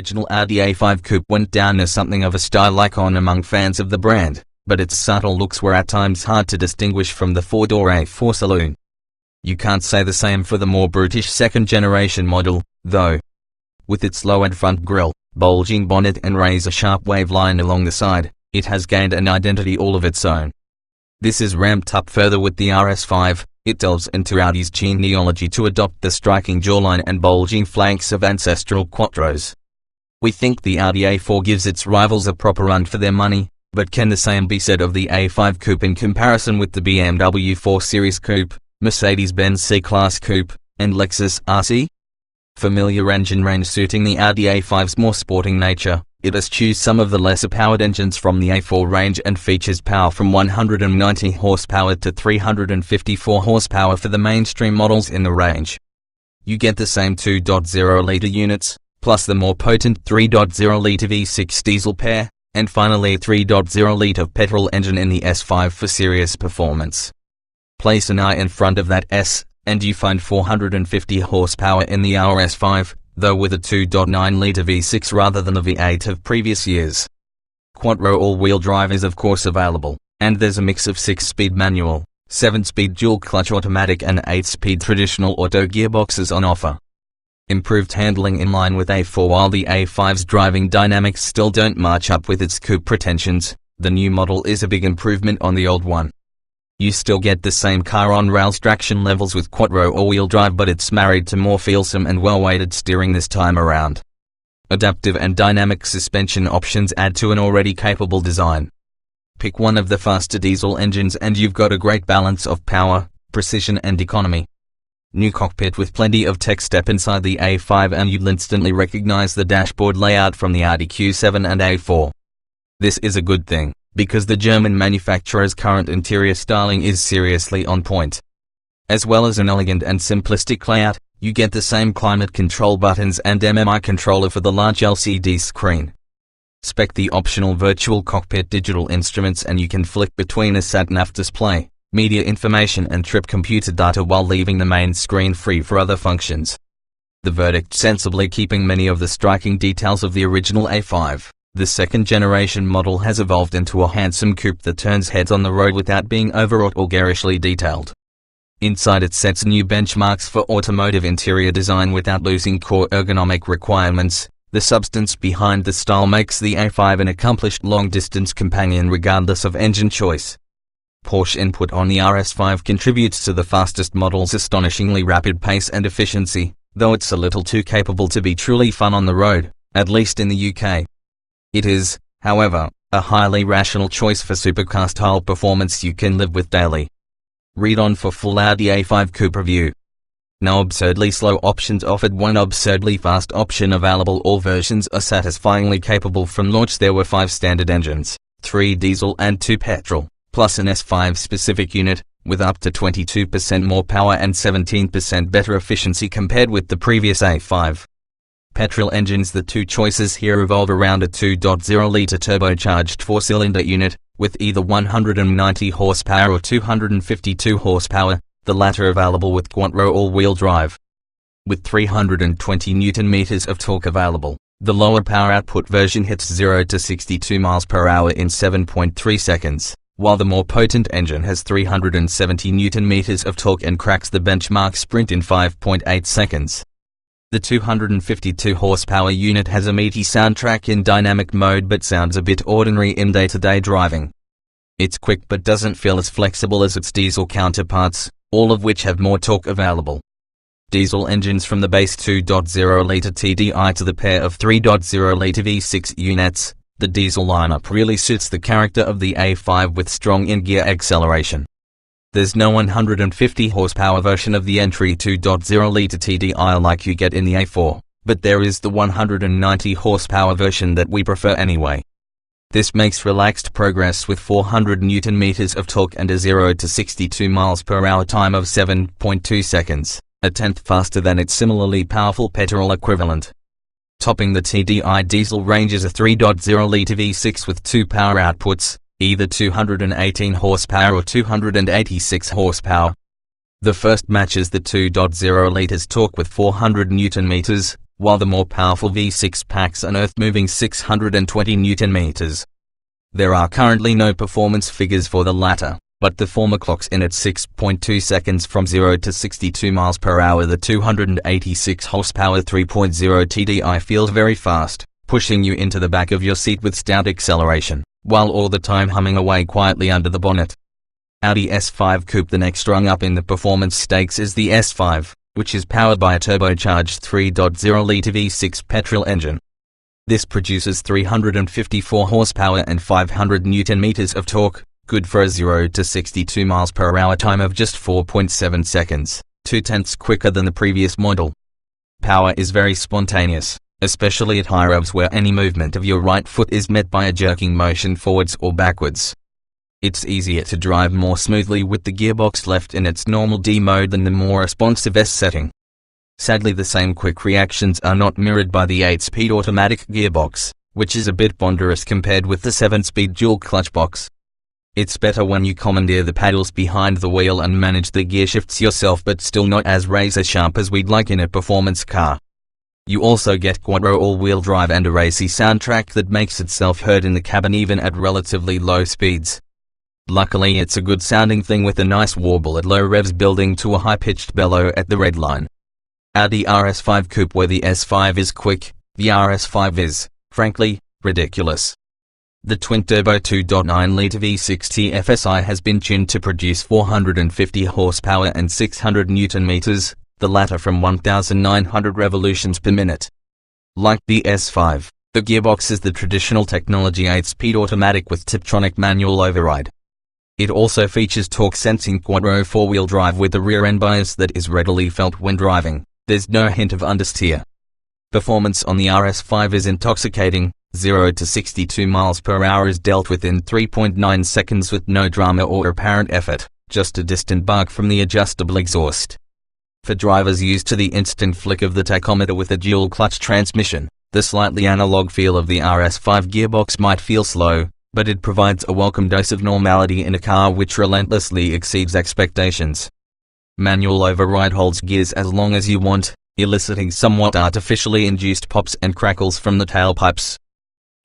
original Audi A5 coupe went down as something of a style icon among fans of the brand, but its subtle looks were at times hard to distinguish from the four-door A4 saloon. You can't say the same for the more brutish second-generation model, though. With its lowered front grille, bulging bonnet and razor-sharp waveline along the side, it has gained an identity all of its own. This is ramped up further with the RS5. It delves into Audi's genealogy to adopt the striking jawline and bulging flanks of ancestral quattros. We think the Audi A4 gives its rivals a proper run for their money, but can the same be said of the A5 coupe in comparison with the BMW 4 Series coupe, Mercedes-Benz C-Class coupe, and Lexus RC? Familiar engine range suiting the Audi A5's more sporting nature, it eschews some of the lesser powered engines from the A4 range and features power from 190 horsepower to 354 horsepower for the mainstream models in the range. You get the same 2.0-litre units, plus the more potent 3.0-litre V6 diesel pair, and finally a 3.0-litre petrol engine in the S5 for serious performance. Place an I in front of that S, and you find 450 horsepower in the RS5, though with a 2.9-litre V6 rather than the V8 of previous years. Quattro all-wheel drive is of course available, and there's a mix of 6-speed manual, 7-speed dual-clutch automatic and 8-speed traditional auto gearboxes on offer. Improved handling in line with A4. While the A5's driving dynamics still don't match up with its coupe pretensions, the new model is a big improvement on the old one. You still get the same car-on-rails traction levels with Quattro all-wheel drive, but it's married to more feelsome and well-weighted steering this time around. Adaptive and dynamic suspension options add to an already capable design. Pick one of the faster diesel engines and you've got a great balance of power, precision and economy. New cockpit with plenty of tech. Step inside the A5 and you'll instantly recognize the dashboard layout from the Audi Q7 and A4. This is a good thing, because the German manufacturer's current interior styling is seriously on point. As well as an elegant and simplistic layout, you get the same climate control buttons and MMI controller for the large LCD screen. Spec the optional virtual cockpit digital instruments and you can flick between a sat-nav display, media information and trip computer data while leaving the main screen free for other functions. The verdict: sensibly keeping many of the striking details of the original A5. The second-generation model has evolved into a handsome coupe that turns heads on the road without being overwrought or garishly detailed. Inside it sets new benchmarks for automotive interior design without losing core ergonomic requirements. The substance behind the style makes the A5 an accomplished long-distance companion regardless of engine choice. Porsche input on the RS5 contributes to the fastest model's astonishingly rapid pace and efficiency, though it's a little too capable to be truly fun on the road, at least in the UK. It is, however, a highly rational choice for supercar-style performance you can live with daily. Read on for full Audi A5 coupe review. No absurdly slow options offered, one absurdly fast option available. All versions are satisfyingly capable. From launch there were 5 standard engines, 3 diesel and 2 petrol, plus an S5 specific unit, with up to 22% more power and 17% better efficiency compared with the previous A5. Petrol engines: the two choices here revolve around a 2.0-litre turbocharged 4-cylinder unit, with either 190 horsepower or 252 horsepower, the latter available with Quattro all-wheel drive. With 320 Nm of torque available, the lower power output version hits 0 to 62 miles per hour in 7.3 seconds, while the more potent engine has 370 Nm of torque and cracks the benchmark sprint in 5.8 seconds. The 252 horsepower unit has a meaty soundtrack in dynamic mode but sounds a bit ordinary in day-to-day driving. It's quick but doesn't feel as flexible as its diesel counterparts, all of which have more torque available. Diesel engines from the base 2.0-litre TDI to the pair of 3.0-litre V6 units, the diesel lineup really suits the character of the A5 with strong in-gear acceleration. There's no 150 horsepower version of the entry 2.0-litre TDI like you get in the A4, but there is the 190 horsepower version that we prefer anyway. This makes relaxed progress with 400 Nm of torque and a 0 to 62 miles per hour time of 7.2 seconds, a tenth faster than its similarly powerful petrol equivalent. Topping the TDI diesel range is a 3.0-litre V6 with 2 power outputs, either 218 horsepower or 286 horsepower. The first matches the 2.0 liters torque with 400 Nm, while the more powerful V6 packs an earth-moving 620 Nm. There are currently no performance figures for the latter, but the former clocks in at 6.2 seconds from 0 to 62 miles per hour. The 286 horsepower 3.0 TDI feels very fast, pushing you into the back of your seat with stout acceleration, while all the time humming away quietly under the bonnet. Audi S5 Coupe. The next rung up in the performance stakes is the S5, which is powered by a turbocharged 3.0-litre V6 petrol engine. This produces 354 horsepower and 500 Nm of torque, good for a 0 to 62 miles per hour time of just 4.7 seconds, 2/10 quicker than the previous model. Power is very spontaneous, especially at high revs where any movement of your right foot is met by a jerking motion forwards or backwards. It's easier to drive more smoothly with the gearbox left in its normal D mode than the more responsive S setting. Sadly, the same quick reactions are not mirrored by the 8-speed automatic gearbox, which is a bit ponderous compared with the 7-speed dual clutch box. It's better when you commandeer the paddles behind the wheel and manage the gear shifts yourself, but still not as razor sharp as we'd like in a performance car. You also get quattro all-wheel drive and a racy soundtrack that makes itself heard in the cabin even at relatively low speeds. Luckily, it's a good sounding thing with a nice warble at low revs building to a high-pitched bellow at the red line. Audi RS5 Coupe. Where the S5 is quick, the RS5 is, frankly, ridiculous. The twin-turbo 2.9-litre V6 TFSI has been tuned to produce 450 horsepower and 600 Nm, the latter from 1,900 revolutions per minute. Like the S5, the gearbox is the traditional technology 8-speed automatic with Tiptronic manual override. It also features torque-sensing quattro 4-wheel drive with a rear-end bias that is readily felt when driving. There's no hint of understeer. Performance on the RS5 is intoxicating. 0 to 62 miles per hour is dealt with in 3.9 seconds with no drama or apparent effort, just a distant bark from the adjustable exhaust. For drivers used to the instant flick of the tachometer with a dual-clutch transmission, the slightly analog feel of the RS5 gearbox might feel slow, but it provides a welcome dose of normality in a car which relentlessly exceeds expectations. Manual override holds gears as long as you want, eliciting somewhat artificially induced pops and crackles from the tailpipes.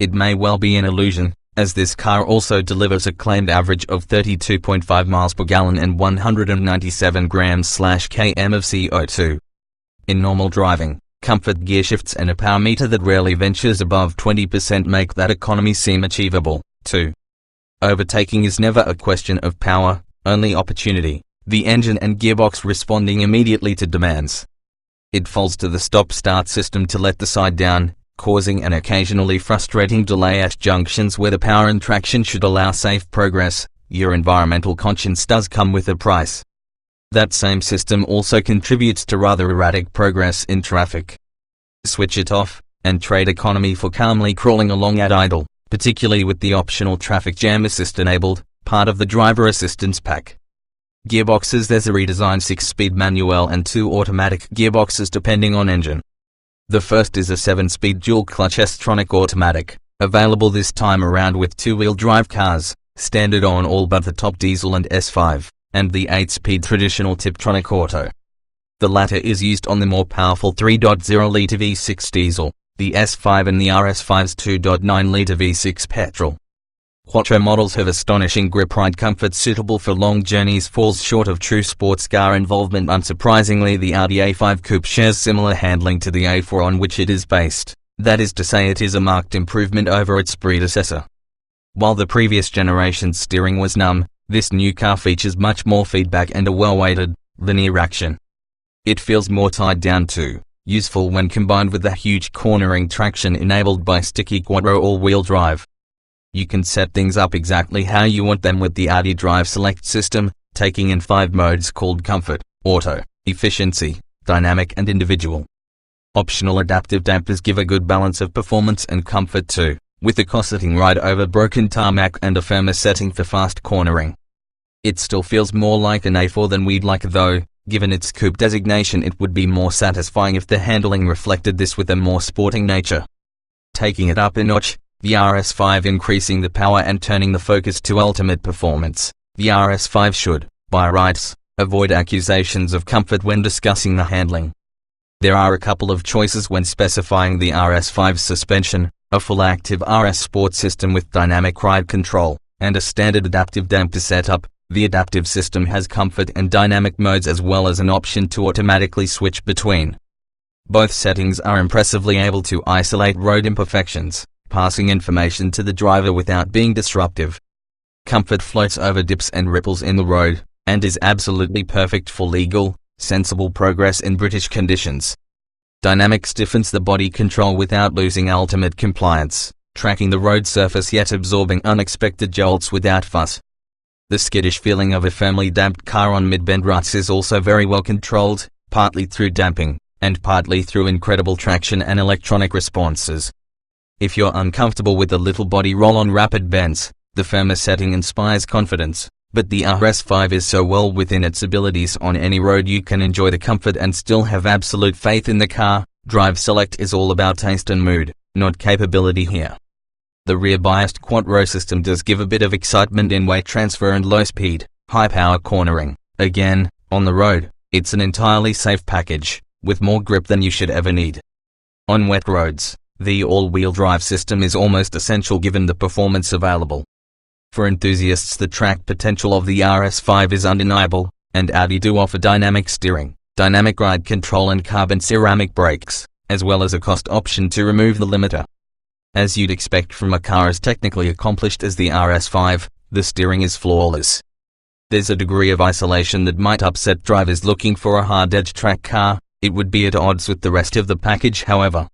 It may well be an illusion, as this car also delivers a claimed average of 32.5 miles per gallon and 197 grams/km of CO2. In normal driving, comfort gear shifts and a power meter that rarely ventures above 20% make that economy seem achievable, too. Overtaking is never a question of power, only opportunity, the engine and gearbox responding immediately to demands. It falls to the stop-start system to let the side down, causing an occasionally frustrating delay at junctions where the power and traction should allow safe progress. Your environmental conscience does come with a price. That same system also contributes to rather erratic progress in traffic. Switch it off, and trade economy for calmly crawling along at idle, particularly with the optional traffic jam assist enabled, part of the driver assistance pack. Gearboxes. There's a redesigned 6-speed manual and 2 automatic gearboxes depending on engine. The first is a 7-speed dual-clutch S-tronic automatic, available this time around with 2-wheel drive cars, standard on all but the top diesel and S5, and the 8-speed traditional Tiptronic auto. The latter is used on the more powerful 3.0-litre V6 diesel, the S5 and the RS5's 2.9-litre V6 petrol. Quattro models have astonishing grip ride comfort suitable for long journeys, falls short of true sports car involvement. Unsurprisingly, the Audi A5 Coupe shares similar handling to the A4 on which it is based, that is to say it is a marked improvement over its predecessor. While the previous generation's steering was numb, this new car features much more feedback and a well-weighted, linear action. It feels more tied down too, useful when combined with the huge cornering traction enabled by sticky quattro all-wheel drive. You can set things up exactly how you want them with the Audi Drive Select system, taking in 5 modes called Comfort, Auto, Efficiency, Dynamic and Individual. Optional adaptive dampers give a good balance of performance and comfort too, with a corseting ride over broken tarmac and a firmer setting for fast cornering. It still feels more like an A4 than we'd like though. Given its coupe designation, it would be more satisfying if the handling reflected this with a more sporting nature. Taking it up a notch, the RS5 increasing the power and turning the focus to ultimate performance. The RS5 should, by rights, avoid accusations of comfort when discussing the handling. There are a couple of choices when specifying the RS5 suspension: a full active RS Sport system with dynamic ride control, and a standard adaptive damper setup. The adaptive system has comfort and dynamic modes as well as an option to automatically switch between. Both settings are impressively able to isolate road imperfections, passing information to the driver without being disruptive. Comfort floats over dips and ripples in the road, and is absolutely perfect for legal, sensible progress in British conditions. Dynamic stiffens the body control without losing ultimate compliance, tracking the road surface yet absorbing unexpected jolts without fuss. The skittish feeling of a firmly damped car on mid-bend ruts is also very well controlled, partly through damping, and partly through incredible traction and electronic responses. If you're uncomfortable with the little body roll on rapid bends, the firmer setting inspires confidence, but the RS5 is so well within its abilities on any road you can enjoy the comfort and still have absolute faith in the car. Drive Select is all about taste and mood, not capability here. The rear-biased quattro system does give a bit of excitement in weight transfer and low-speed, high-power cornering. Again, on the road, it's an entirely safe package, with more grip than you should ever need. On wet roads, the all-wheel drive system is almost essential given the performance available. For enthusiasts, the track potential of the RS5 is undeniable, and Audi do offer dynamic steering, dynamic ride control and carbon ceramic brakes, as well as a cost option to remove the limiter. As you'd expect from a car as technically accomplished as the RS5, the steering is flawless. There's a degree of isolation that might upset drivers looking for a hard-edge track car. It would be at odds with the rest of the package, however.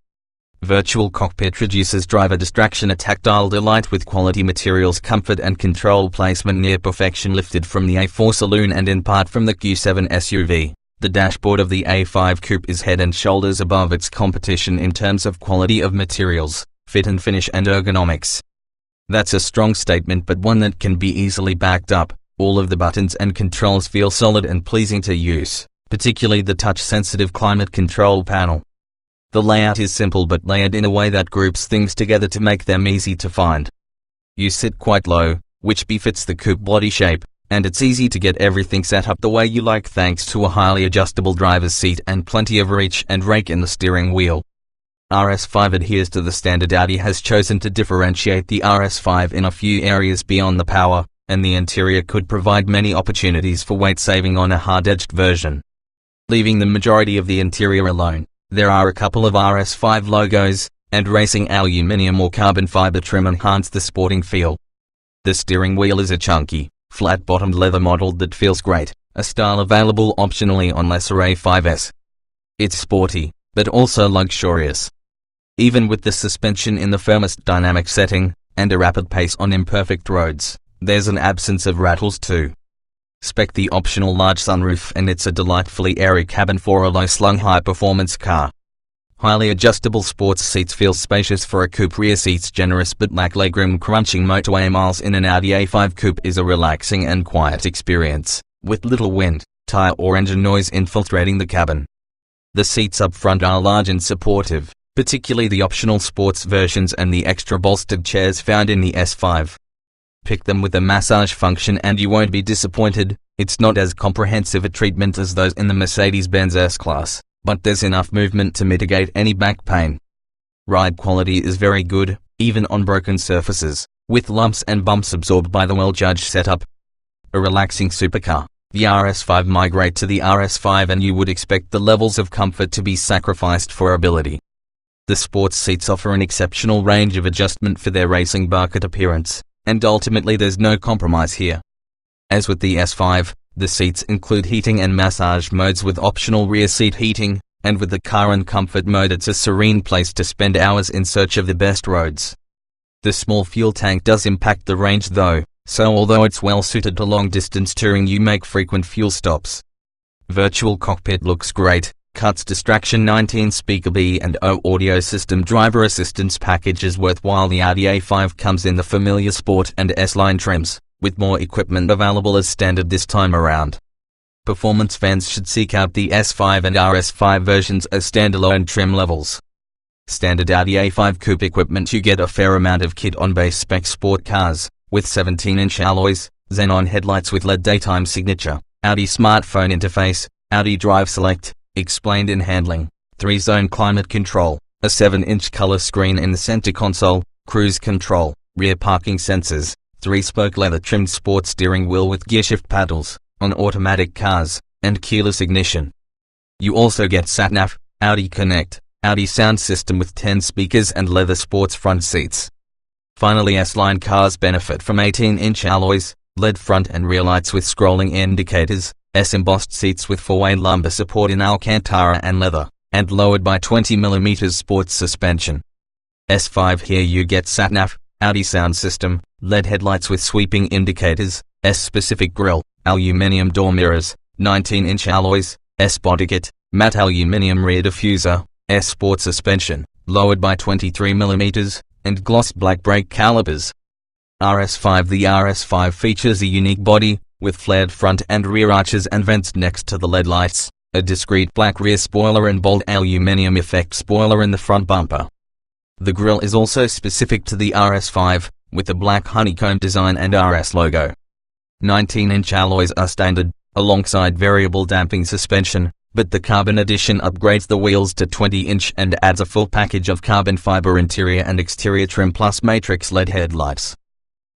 Virtual Cockpit reduces driver distraction, a tactile delight with quality materials, comfort and control placement near perfection, lifted from the A4 Saloon and in part from the Q7 SUV. The dashboard of the A5 Coupe is head and shoulders above its competition in terms of quality of materials, fit and finish and ergonomics. That's a strong statement, but one that can be easily backed up. All of the buttons and controls feel solid and pleasing to use, particularly the touch-sensitive climate control panel. The layout is simple but layered in a way that groups things together to make them easy to find. You sit quite low, which befits the coupe body shape, and it's easy to get everything set up the way you like thanks to a highly adjustable driver's seat and plenty of reach and rake in the steering wheel. RS5 adheres to the standard. Audi has chosen to differentiate the RS5 in a few areas beyond the power, and the interior could provide many opportunities for weight saving on a hard-edged version. Leaving the majority of the interior alone, there are a couple of RS5 logos, and racing aluminium or carbon fiber trim enhance the sporting feel. The steering wheel is a chunky, flat-bottomed leather model that feels great, a style available optionally on lesser A5s. It's sporty, but also luxurious. Even with the suspension in the firmest dynamic setting, and a rapid pace on imperfect roads, there's an absence of rattles too. Spec the optional large sunroof, and it's a delightfully airy cabin for a low-slung high-performance car. Highly adjustable sports seats feel spacious for a coupe. Rear seats generous but lack legroom. Crunching motorway miles in an Audi A5 coupe is a relaxing and quiet experience, with little wind, tire or engine noise infiltrating the cabin. The seats up front are large and supportive, particularly the optional sports versions and the extra bolstered chairs found in the S5. Pick them with a massage function and you won't be disappointed. It's not as comprehensive a treatment as those in the Mercedes-Benz S-Class, but there's enough movement to mitigate any back pain. Ride quality is very good, even on broken surfaces, with lumps and bumps absorbed by the well-judged setup. A relaxing supercar, the RS5 migrate to the RS5 and you would expect the levels of comfort to be sacrificed for ability. The sports seats offer an exceptional range of adjustment for their racing bucket appearance, and ultimately there's no compromise here. As with the S5, the seats include heating and massage modes with optional rear seat heating, and with the car and comfort mode it's a serene place to spend hours in search of the best roads. The small fuel tank does impact the range though, so although it's well suited to long distance touring you make frequent fuel stops. Virtual Cockpit looks great, cuts distraction. 19-speaker B&O audio system. Driver assistance package is worthwhile. The Audi A5 comes in the familiar Sport and S-Line trims, with more equipment available as standard this time around. Performance fans should seek out the S5 and RS5 versions as standalone trim levels. Standard Audi A5 coupe equipment. You get a fair amount of kit on base spec sport cars, with 17-inch alloys, xenon headlights with LED daytime signature, Audi smartphone interface, Audi Drive Select, explained in handling, 3-zone climate control, a 7-inch color screen in the center console, cruise control, rear parking sensors, 3-spoke leather-trimmed sport steering wheel with gearshift paddles, on automatic cars, and keyless ignition. You also get sat-nav, Audi Connect, Audi sound system with 10 speakers and leather sports front seats. Finally, S-Line cars benefit from 18-inch alloys, LED front and rear lights with scrolling indicators, S-embossed seats with 4-way lumbar support in Alcantara and leather, and lowered by 20mm sports suspension. S5 here you get sat-nav, Audi sound system, LED headlights with sweeping indicators, S-specific grille, aluminium door mirrors, 19-inch alloys, S-body kit, matte aluminium rear diffuser, S-sport suspension, lowered by 23mm, and glossed black brake calipers. RS5 The RS5 features a unique body, with flared front and rear arches and vents next to the LED lights, a discrete black rear spoiler and bold aluminium effect spoiler in the front bumper. The grille is also specific to the RS5, with a black honeycomb design and RS logo. 19-inch alloys are standard, alongside variable damping suspension, but the Carbon Edition upgrades the wheels to 20-inch and adds a full package of carbon fiber interior and exterior trim plus matrix LED headlights.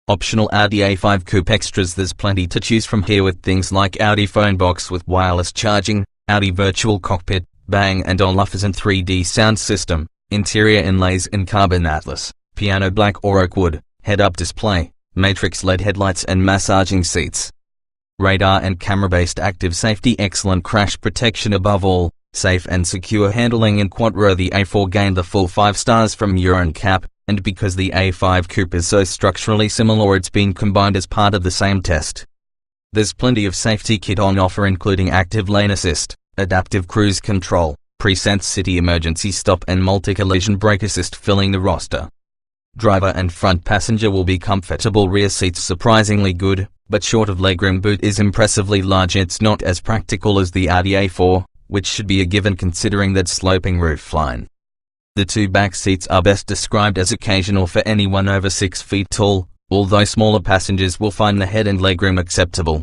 Optional Audi A5 Coupe extras. There's plenty to choose from here with things like Audi phone box with wireless charging, Audi virtual cockpit, Bang & Olufsen 3D sound system, interior inlays in carbon atlas, piano black or oak wood, head-up display, matrix LED headlights and massaging seats. Radar and camera-based active safety, excellent crash protection, above all, safe and secure handling in Quattro. The A4 gained the full 5 stars from Euro NCAP, and because the A5 Coupe is so structurally similar, it's been combined as part of the same test. There's plenty of safety kit on offer, including active lane assist, adaptive cruise control, presense city emergency stop and multi-collision brake assist filling the roster. Driver and front passenger will be comfortable, rear seats surprisingly good, but short of legroom. Boot is impressively large. It's not as practical as the Audi A4, which should be a given considering that sloping roofline. The 2 back seats are best described as occasional for anyone over 6 feet tall, although smaller passengers will find the head and legroom acceptable.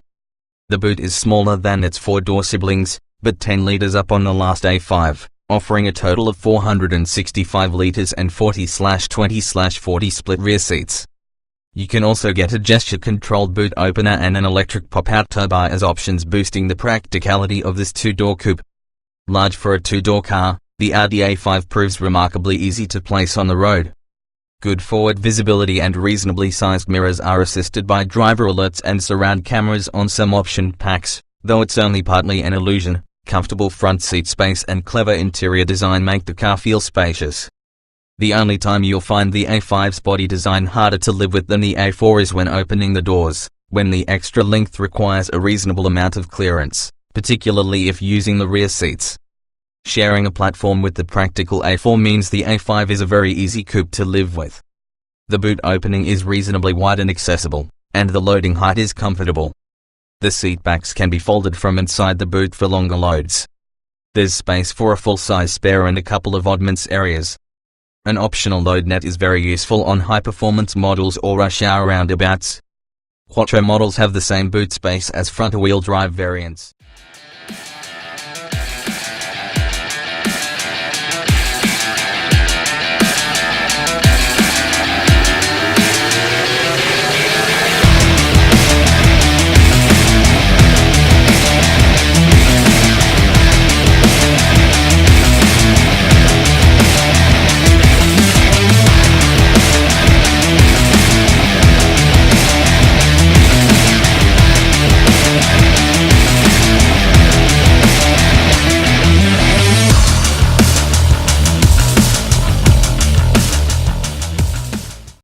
The boot is smaller than its 4-door siblings, but 10 litres up on the last A5, offering a total of 465 litres and 40/20/40 split rear seats. You can also get a gesture-controlled boot opener and an electric pop-out tow bar as options, boosting the practicality of this 2-door coupe. Large for a 2-door car, the Audi A5 proves remarkably easy to place on the road. Good forward visibility and reasonably sized mirrors are assisted by driver alerts and surround cameras on some option packs, though it's only partly an illusion. Comfortable front seat space and clever interior design make the car feel spacious. The only time you'll find the A5's body design harder to live with than the A4 is when opening the doors, when the extra length requires a reasonable amount of clearance, particularly if using the rear seats. Sharing a platform with the practical A4 means the A5 is a very easy coupe to live with. The boot opening is reasonably wide and accessible, and the loading height is comfortable. The seat backs can be folded from inside the boot for longer loads. There's space for a full-size spare and a couple of oddments areas. An optional load net is very useful on high-performance models or rush hour roundabouts. Quattro models have the same boot space as front-wheel drive variants.